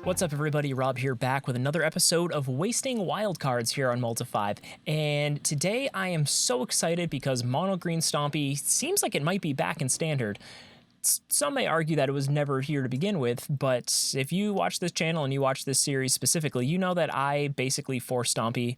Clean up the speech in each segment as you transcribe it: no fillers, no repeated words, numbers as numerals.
What's up, everybody? Rob here, back with another episode of Wasting Wildcards here on Multi5. And today I am so excited because Mono Green Stompy seems like it might be back in Standard. Some may argue that it was never here to begin with, but if you watch this channel and you watch this series specifically, you know that I basically force Stompy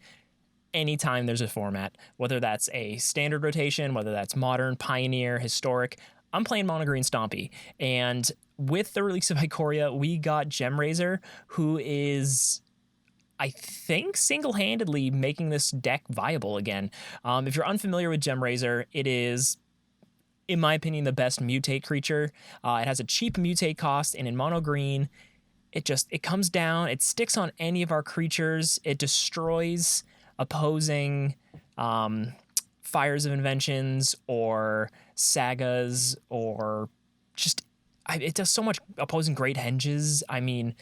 anytime there's a format, whether that's a standard rotation, whether that's modern, pioneer, historic. I'm playing Mono Green Stompy, and with the release of Ikoria, we got Gemrazer, who is, I think, single-handedly making this deck viable again. If you're unfamiliar with Gemrazer, it is, in my opinion, the best mutate creature. It has a cheap mutate cost, and in Mono Green, it comes down, it sticks on any of our creatures, it destroys opposing Fires of Inventions or Sagas, or just it does so much opposing Great Henges. I mean,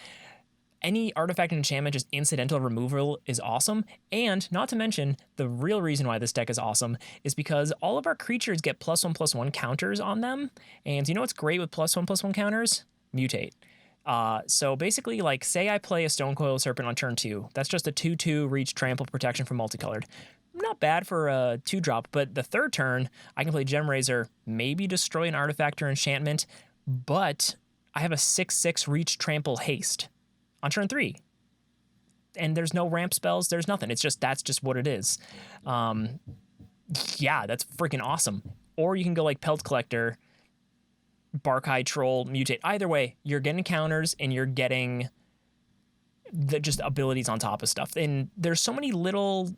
any artifact and enchantment, just incidental removal is awesome. And not to mention, the real reason why this deck is awesome is because all of our creatures get +1/+1 counters on them. And you know what's great with +1/+1 counters? Mutate. So basically, like, say I play a Stonecoil Serpent on turn 2. That's just a 2/2 reach trample protection from multicolored. Not bad for a 2-drop, but the third turn, I can play Gemrazer, maybe destroy an artifact or enchantment, but I have a 6/6 reach trample haste on turn 3. And there's no ramp spells, there's nothing. That's just what it is. Yeah, that's freaking awesome. Or you can go like Pelt Collector, Barkhide Troll, mutate. Either way, you're getting counters and you're getting the just abilities on top of stuff. And there's so many little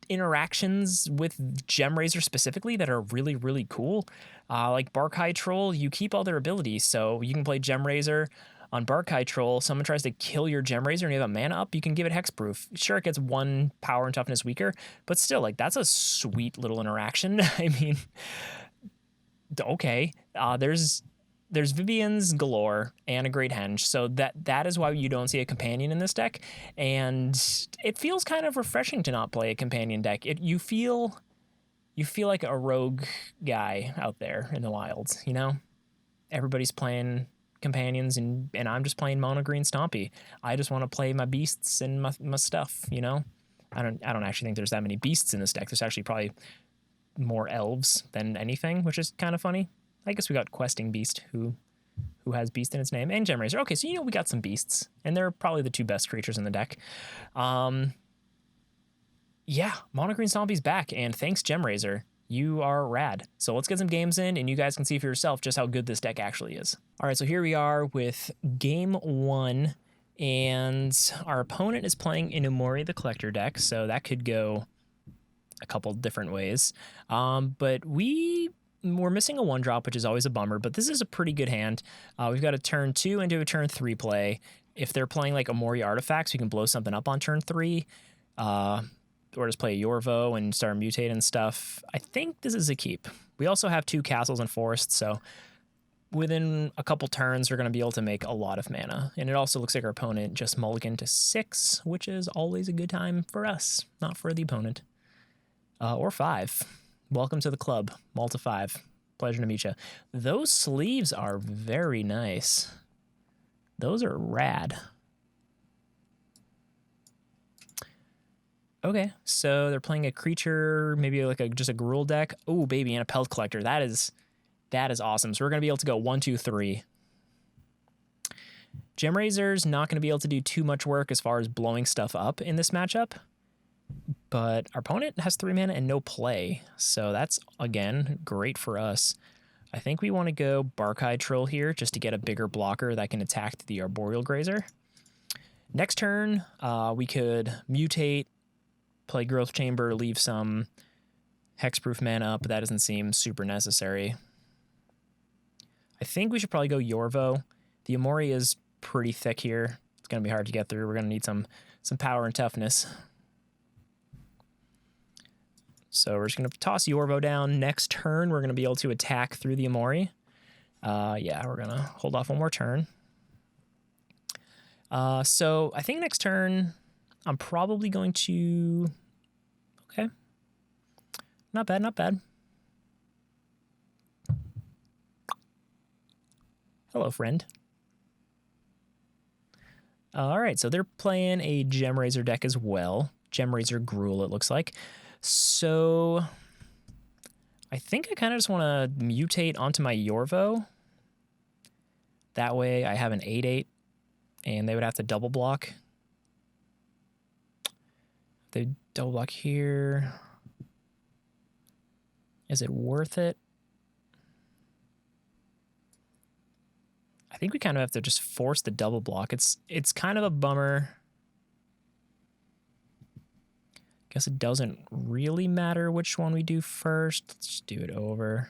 interactions with Gemrazer specifically that are really, really cool. Like Barkhide Troll, you keep all their abilities, so you can play Gemrazer on Barkhide Troll. Someone tries to kill your Gemrazer and you have a mana up, you can give it hexproof. Sure, it gets 1 power and toughness weaker, but still, like, that's a sweet little interaction. I mean, okay, there's Vivien's galore and a Great Henge, so that is why you don't see a companion in this deck, and it feels kind of refreshing to not play a companion deck. You feel like a rogue guy out there in the wilds, you know? Everybody's playing companions, and I'm just playing Mono Green Stompy. I just want to play my beasts and my stuff, you know? I don't actually think there's that many beasts in this deck. There's actually probably more elves than anything, which is kind of funny. I guess we got Questing Beast, who has Beast in its name, and Gemrazer. Okay, so you know we got some Beasts, and they're probably the 2 best creatures in the deck. Yeah, Mono Green Stompy's back, and thanks, Gemrazer. You are rad. So let's get some games in, and you guys can see for yourself just how good this deck actually is. All right, so here we are with Game 1, and our opponent is playing an Umori the Collector deck, so that could go a couple different ways. But we're missing a 1-drop, which is always a bummer, but this is a pretty good hand. We've got a turn 2 into a turn 3 play. If they're playing like Umori artifacts, we can blow something up on turn 3, or just play a Yorvo and start mutating stuff. I think this is a keep. We also have 2 castles and forests, so within a couple turns, we're going to be able to make a lot of mana. And it also looks like our opponent just mulliganed to 6, which is always a good time for us, not for the opponent. Or 5. Welcome to the club, Multi5. Pleasure to meet you. Those sleeves are very nice. Those are rad. Okay, so they're playing a creature, maybe like just a Gruul deck. Oh, baby, and a Pelt Collector. That is awesome. So we're going to be able to go 1, 2, 3. Gemrazer's not going to be able to do too much work as far as blowing stuff up in this matchup. But our opponent has 3 mana and no play, so that's, again, great for us. I think we want to go Barkhide Troll here just to get a bigger blocker that can attack the Arboreal Grazer. Next turn, we could mutate, play Growth Chamber, leave some hexproof mana up, but that doesn't seem super necessary. I think we should probably go Yorvo. The Umori is pretty thick here. It's going to be hard to get through. We're going to need some power and toughness. So we're just going to toss Yorvo down. Next turn, we're going to be able to attack through the Umori. Yeah, we're going to hold off 1 more turn. So I think next turn, I'm probably going to... Okay. Not bad, not bad. Hello, friend. All right, so they're playing a Gemrazer deck as well. Gemrazer Gruul, it looks like. So I think I kind of just want to mutate onto my Yorvo. That way I have an 8/8, and they would have to double block. They double block here. Is it worth it? I think we kind of have to just force the double block. It's kind of a bummer. Guess it doesn't really matter which one we do first. Let's just do it over.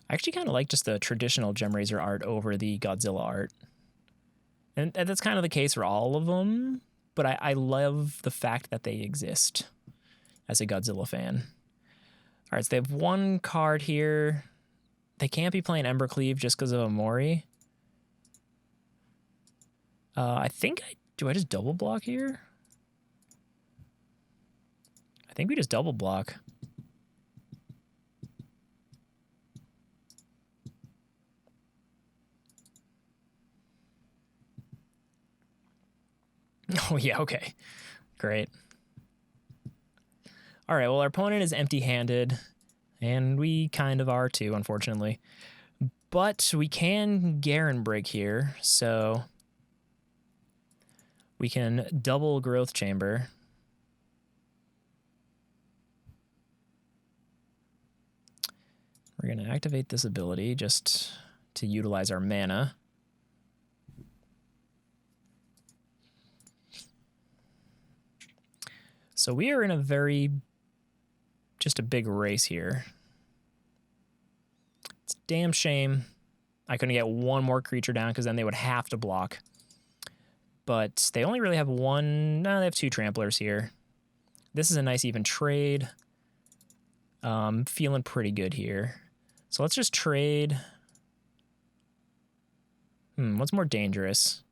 I actually kind of like just the traditional Gemrazer art over the Godzilla art. And that's kind of the case for all of them, but I love the fact that they exist as a Godzilla fan. All right, so they have one card here. They can't be playing Embercleave just because of Umori. I think do I just double block here? I think we just double block. Oh, yeah, okay. Great. All right, well, our opponent is empty-handed, and we kind of are too, unfortunately. But we can Garenbrig here, so we can double Growth Chamber. We're going to activate this ability just to utilize our mana. So we are in just a big race here. It's a damn shame I couldn't get one more creature down because then they would have to block. But they only really have one. No, they have two tramplers here. This is a nice even trade. Feeling pretty good here. So let's just trade. What's more dangerous?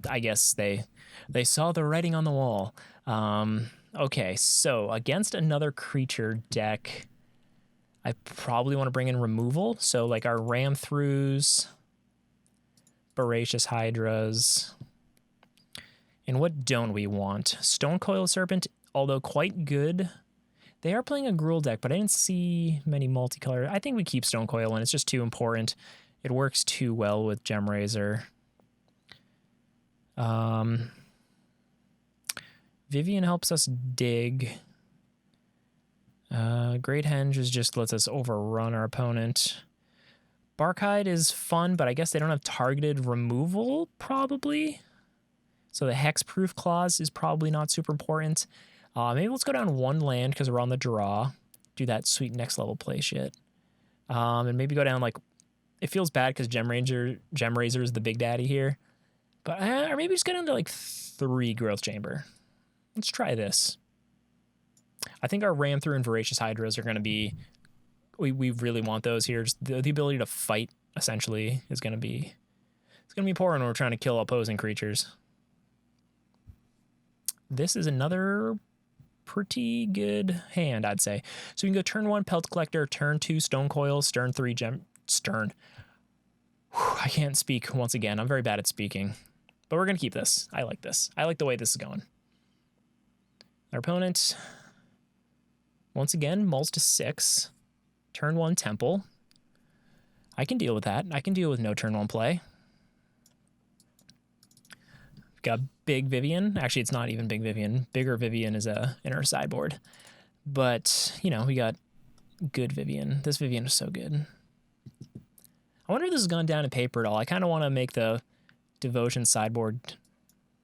I guess they saw the writing on the wall. Okay, so against another creature deck, I probably want to bring in removal. So like our Ram-Throughs, Voracious Hydras. And what don't we want? Stonecoil Serpent, although quite good. They are playing a Gruul deck, but I didn't see many multicolor. I think we keep Stonecoil, and it's just too important. It works too well with Gemrazer. Vivien helps us dig. Great Henge just lets us overrun our opponent. Barkhide is fun, but I guess they don't have targeted removal, probably. So the Hexproof clause is probably not super important. Maybe let's go down one land because we're on the draw. Do that sweet next level play shit. And maybe go down like... It feels bad because Gemrazer is the big daddy here. But or maybe just get down to like 3 Growth Chamber. Let's try this. I think our Ram-Through and Voracious Hydras are going to be... We really want those here. Just the ability to fight, essentially, is going to be... It's going to be important when we're trying to kill opposing creatures. This is another pretty good hand, I'd say. So we can go turn 1, Pelt Collector, turn 2, Stonecoil, turn 3, Stern. Whew, I can't speak once again. I'm very bad at speaking. But we're going to keep this. I like this. I like the way this is going. Our opponent, once again, mulls to 6. Turn 1, Temple. I can deal with that. I can deal with no turn 1 play. Got big Vivien. Actually, it's not even big Vivien. Bigger Vivien is in our sideboard. But, you know, we got good Vivien. This Vivien is so good. I wonder if this has gone down in paper at all. I kind of want to make the Devotion sideboard.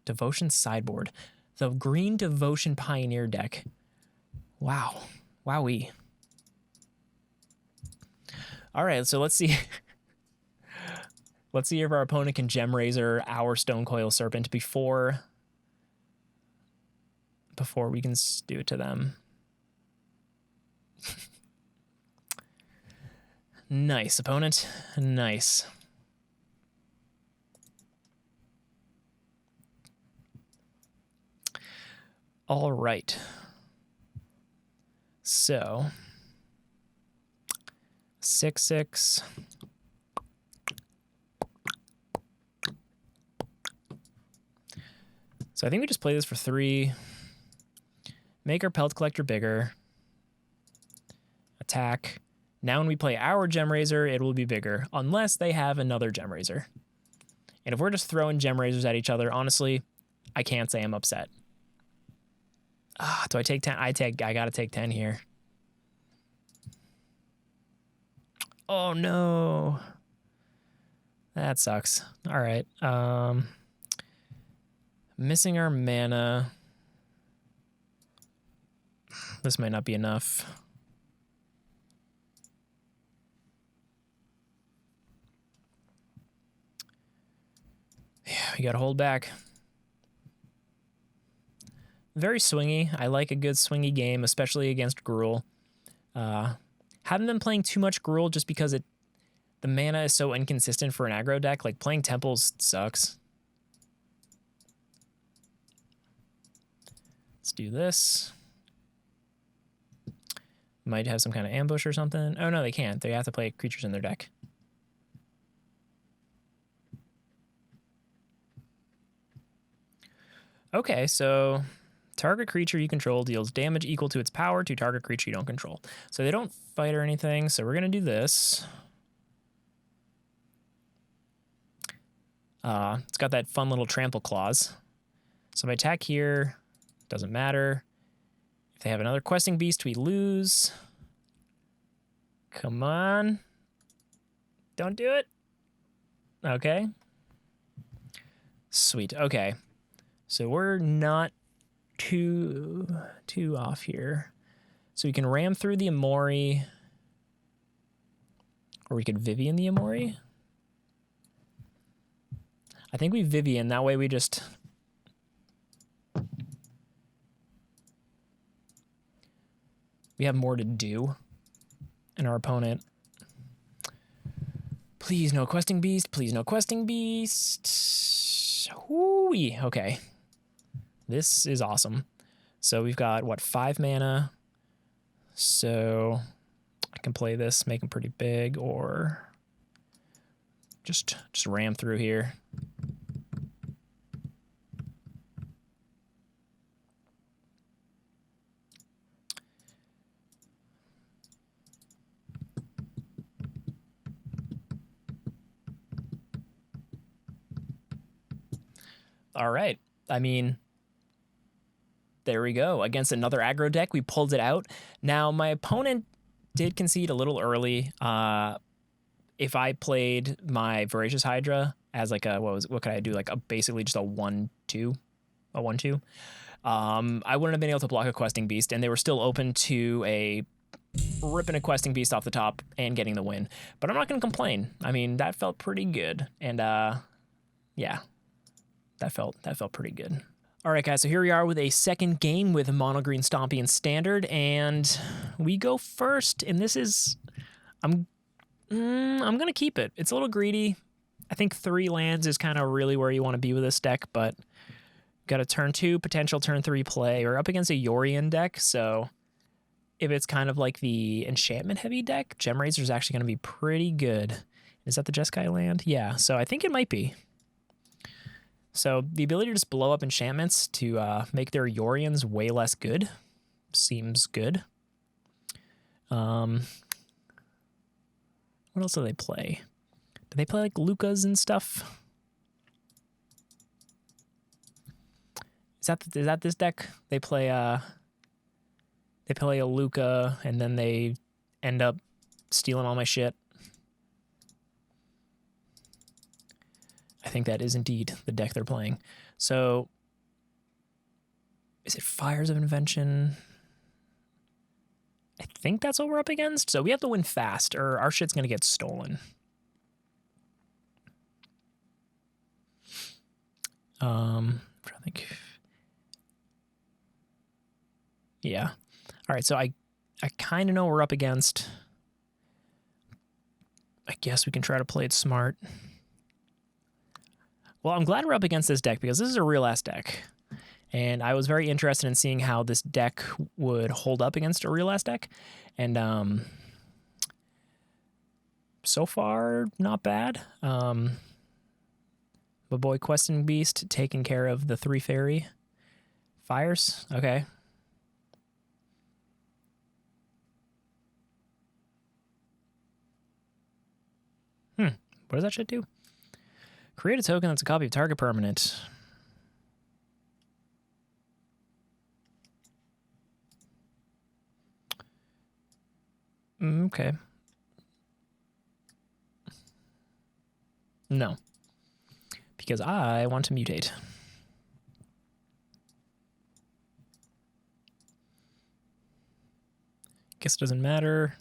The Green Devotion Pioneer deck. Wow. Wowee. All right, so let's see. Let's see if our opponent can Gemrazer our Stonecoil Serpent before we can do it to them. Nice, opponent. Nice. All right. So 6/6. So I think we just play this for 3. Make our Pelt Collector bigger. Attack. Now when we play our Gemrazer, it will be bigger, unless they have another Gemrazer. And if we're just throwing Gemrazers at each other, honestly, I can't say I'm upset. Do I take 10? I gotta take 10 here. Oh no. That sucks. All right. Missing our mana. This might not be enough. Yeah, we gotta hold back. Very swingy. I like a good swingy game, especially against Gruul. Haven't been playing too much Gruul just because the mana is so inconsistent for an aggro deck. Like, playing temples sucks. Let's do this. Might have some kind of ambush or something. Oh, no, they can't. They have to play creatures in their deck. Okay, so target creature you control deals damage equal to its power to target creature you don't control. So they don't fight or anything, so we're going to do this. It's got that fun little trample clause. So if I attack here, doesn't matter. If they have another questing beast, we lose. Come on. Don't do it. Okay. Sweet. Okay. So we're not too off here. So we can ram through the Umori. Or we could Vivien the Umori. I think we Vivien. That way we just... we have more to do. And our opponent... please no questing beast. Please no questing beast. Hooey. Okay. This is awesome. So we've got, what, 5 mana? So I can play this, make them pretty big, or just ram through here. All right. I mean, there we go. Against another aggro deck, we pulled it out. Now, my opponent did concede a little early. If I played my Voracious Hydra as like a, what could I do? Like basically just a 1/2, a 1/2. I wouldn't have been able to block a questing beast, and they were still open to ripping a questing beast off the top and getting the win. But I'm not going to complain. I mean, that felt pretty good. And yeah, that felt pretty good. All right, guys, so here we are with a second game with Mono Green, Stompy, and Standard, and we go first, and this is... I'm going to keep it. It's a little greedy. I think 3 lands is kind of really where you want to be with this deck, but got a turn 2, potential turn 3 play. We're up against a Yorion deck, so if it's kind of like the enchantment-heavy deck, Gemrazer is actually going to be pretty good. Is that the Jeskai land? Yeah, so I think it might be. So the ability to just blow up enchantments to make their Yorions way less good seems good. What else do they play? Do they play like Lukas and stuff? Is that this deck? They play a Luka and then they end up stealing all my shit. I think that is indeed the deck they're playing. So, is it Fires of Invention? I think that's what we're up against. So we have to win fast, or our shit's going to get stolen. I'm trying to think. Yeah. All right, so I kind of know what we're up against. I guess we can try to play it smart. Well, I'm glad we're up against this deck because this is a real-ass deck. And I was very interested in seeing how this deck would hold up against a real-ass deck. And so far, not bad. My boy Questing Beast taking care of the 3 fairy fires. Okay. What does that shit do? Create a token that's a copy of target permanent. Okay. No. Because I want to mutate. Guess it doesn't matter.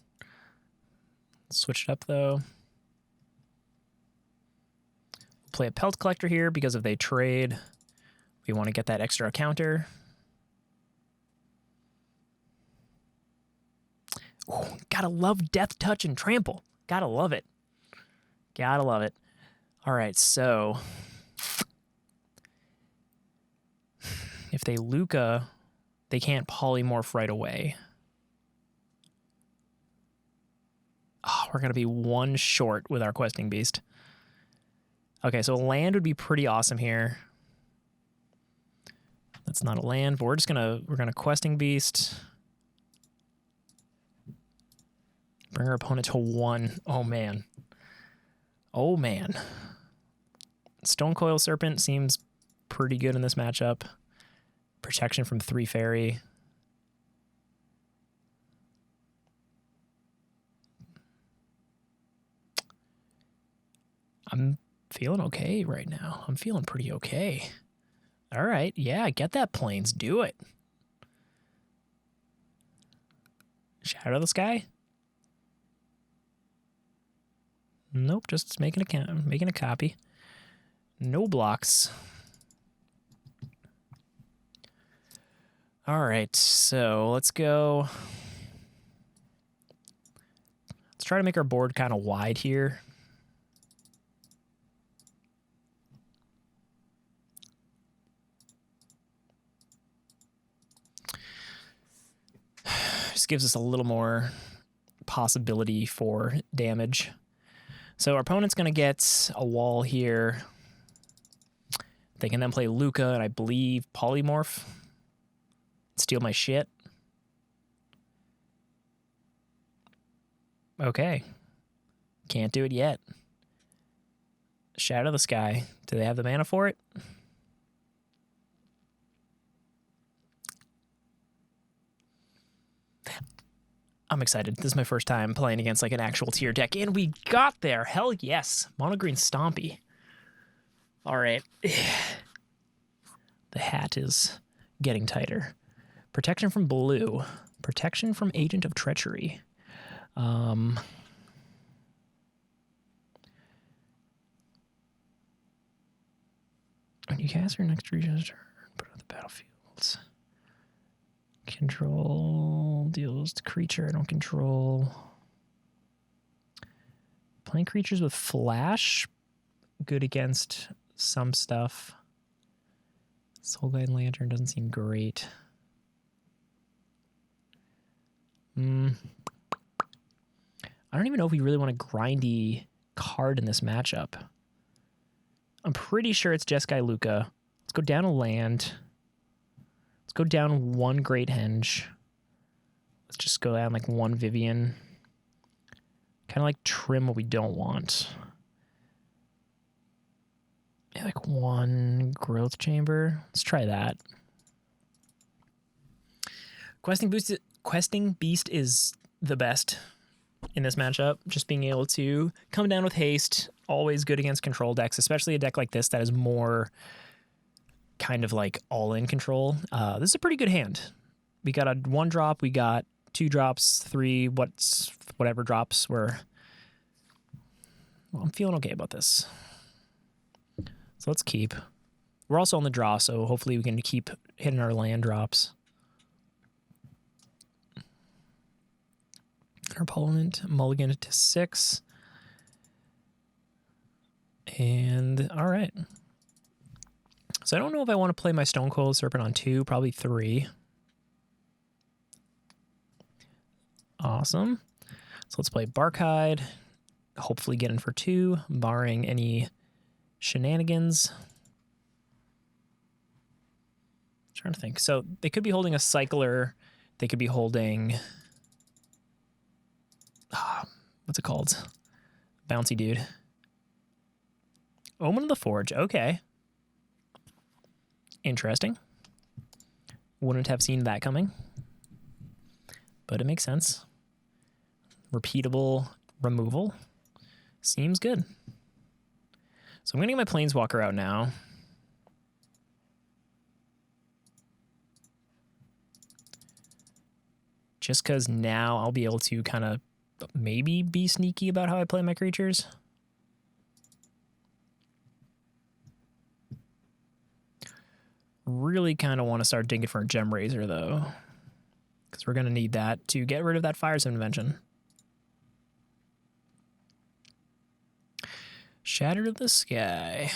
Switch it up, though. Play a Pelt Collector here because if they trade, we want to get that extra counter. Ooh, gotta love Death Touch and Trample. Gotta love it. Gotta love it. All right, so if they Luca, they can't polymorph right away. Oh, we're going to be 1 short with our Questing Beast. Okay, so a land would be pretty awesome here. That's not a land, but we're gonna Questing Beast. Bring our opponent to 1. Oh man. Oh man. Stonecoil Serpent seems pretty good in this matchup. Protection from 3 fairy. I'm feeling okay right now. I'm feeling pretty okay. All right, yeah, get that plains. Do it. Shadow the Sky? Nope, just making a copy. No blocks. All right, so let's go. Let's try to make our board kind of wide here. Just gives us a little more possibility for damage. So our opponent's going to get a wall here. They can then play Luca and I believe Polymorph. Steal my shit. Okay. Can't do it yet. Shadow the Sky. Do they have the mana for it? I'm excited. This is my first time playing against like an actual tier deck, and we got there. Hell yes. Mono green Stompy. All right. The hat is getting tighter. Protection from blue. Protection from Agent of Treachery. When you cast your next region's turn, put it on the battlefield. Control deals to creature I don't control. Playing creatures with flash, good against some stuff. Soul Guide Lantern doesn't seem great. I don't even know if we really want a grindy card in this matchup. I'm pretty sure it's Jeskai Luca. Let's go down a land. Let's go down 1 Great Henge. Let's just go down like 1 Vivien. Kind of like trim what we don't want. Yeah, like 1 Growth Chamber. Let's try that. Questing Beast is the best in this matchup. Just being able to come down with haste. Always good against control decks, especially a deck like this that is more kind of like all-in control. This is a pretty good hand. We got a 1 drop, we got 2 drops, 3 whatever drops. Well, I'm feeling okay about this. So let's keep. We're also on the draw, so hopefully we can keep hitting our land drops. Our opponent mulligan to 6. And all right. So I don't know if I want to play my Stonecoil Serpent on 2, probably 3. Awesome. So let's play Barkhide. hopefully get in for 2, barring any shenanigans. I'm trying to think. So they could be holding a cycler. They could be holding... what's it called? Bouncy dude. Omen of the Forge. Okay. Interesting. Wouldn't have seen that coming. But it makes sense. Repeatable removal. Seems good. So I'm going to get my Planeswalker out now. Just because now I'll be able to kind of maybe be sneaky about how I play my creatures. Really kind of want to start digging for a Gemrazer, though. Because we're going to need that to get rid of that Fire Invention. Shattered of the Sky.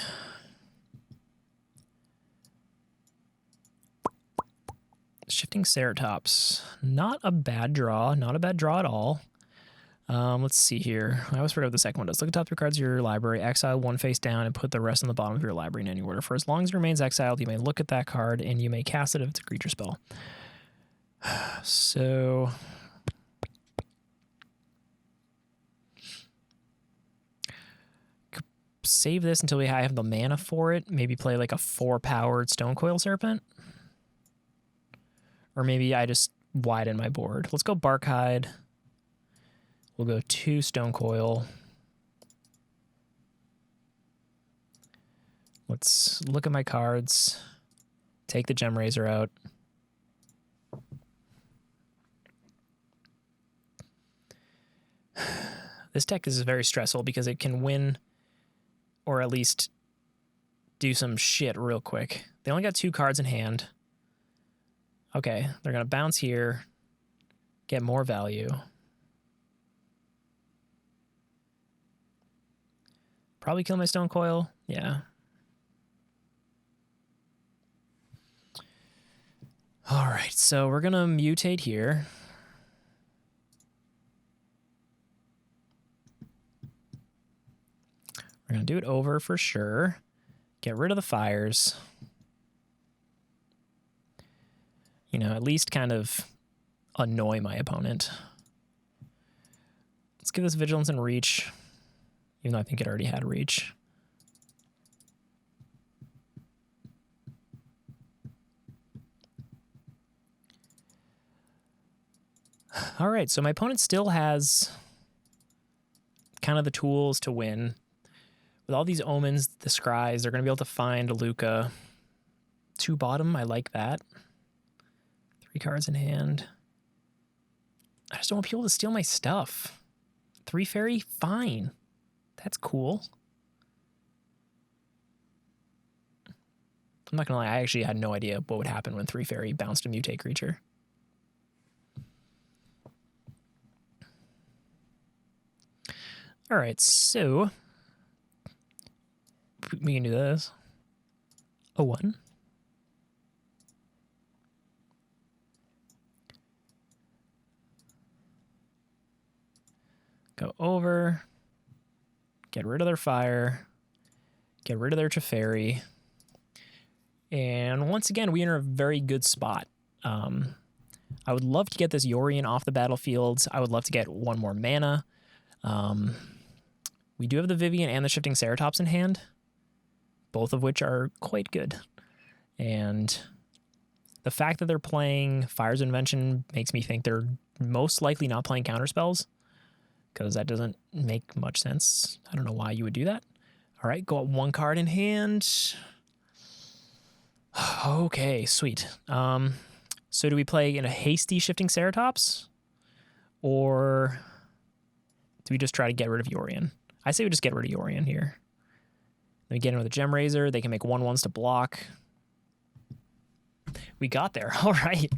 Shifting Ceratops. Not a bad draw. Not a bad draw at all. Let's see here. I always forget what the second one does. Look at the top 3 cards of your library, exile 1 face down, and put the rest on the bottom of your library in any order. For as long as it remains exiled, you may look at that card, and you may cast it if it's a creature spell. So... save this until we have the mana for it. Maybe play like a 4-powered Stonecoil Serpent. Or maybe I just widen my board. Let's go Barkhide. We'll go 2 Stonecoil. Let's look at my cards. Take the Gemrazer out. This deck is very stressful because it can win or at least do some shit real quick. They only got 2 cards in hand. Okay, they're going to bounce here, get more value. Probably kill my Stonecoil. Yeah. All right, so we're going to mutate here. We're going to do it over for sure. Get rid of the fires. You know, at least kind of annoy my opponent. Let's give this Vigilance and Reach, even though I think it already had Reach. All right, so my opponent still has kind of the tools to win. With all these omens, the scries, they're going to be able to find a Luca. 2 bottom, I like that. 3 cards in hand. I just don't want people to steal my stuff. 3 fairy, fine. That's cool. I'm not going to lie, I actually had no idea what would happen when 3 fairy bounced a mutate creature. All right, so we can do this. A 1. Go over. Get rid of their fire. Get rid of their Teferi. And once again, we are in a very good spot. I would love to get this Yorion off the battlefield. I would love to get 1 more mana. We do have the Vivien and the Shifting Ceratops in hand, both of which are quite good. And the fact that they're playing Fire's Invention makes me think they're most likely not playing counterspells, because that doesn't make much sense. I don't know why you would do that. All right, go out 1 card in hand. Okay, sweet. So do we play in a hasty Shifting Ceratops, or do we just try to get rid of Yorion? I say we just get rid of Yorion here. Then we get in with a Gemrazer. They can make 1/1s to block. We got there. All right.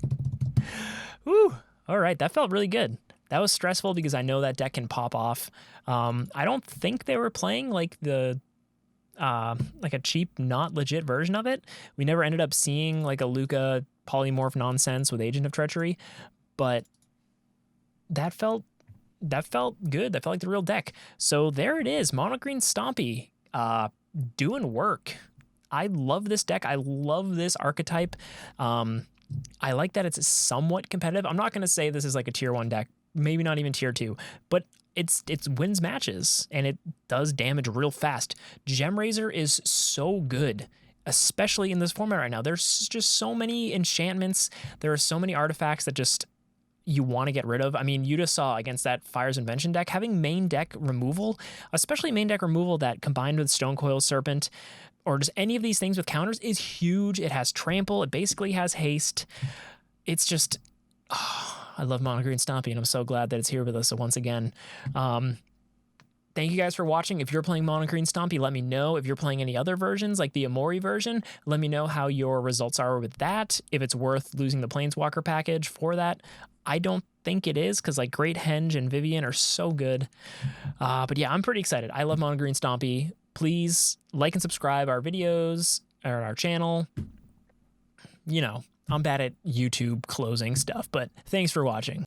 Woo. All right. That felt really good. That was stressful because I know that deck can pop off. I don't think they were playing like the like a cheap, not legit version of it. We never ended up seeing like a Luca polymorph nonsense with Agent of Treachery, but that felt that felt good. That felt like the real deck. So there it is, Mono Green Stompy, doing work. I love this deck. I love this archetype. I like that it's somewhat competitive. I'm not going to say this is like a tier 1 deck, maybe not even tier 2, but it wins matches and it does damage real fast. Gemrazer is so good, especially in this format right now. There's just so many enchantments. There are so many artifacts that just you want to get rid of. I mean, you just saw against that Fire's Invention deck, having main deck removal, especially main deck removal that combined with Stonecoil Serpent or just any of these things with counters is huge. It has trample. It basically has haste. It's just, I love Mono Green Stompy, and I'm so glad that it's here with us once again. Thank you guys for watching. If you're playing Mono Green Stompy, let me know. If you're playing any other versions, like the Umori version, let me know how your results are with that, if it's worth losing the Planeswalker package for that. I don't think it is, because like Great Henge and Vivien are so good. But yeah, I'm pretty excited. I love Mono Green Stompy. Please like and subscribe our videos or our channel. You know, I'm bad at YouTube closing stuff, but thanks for watching.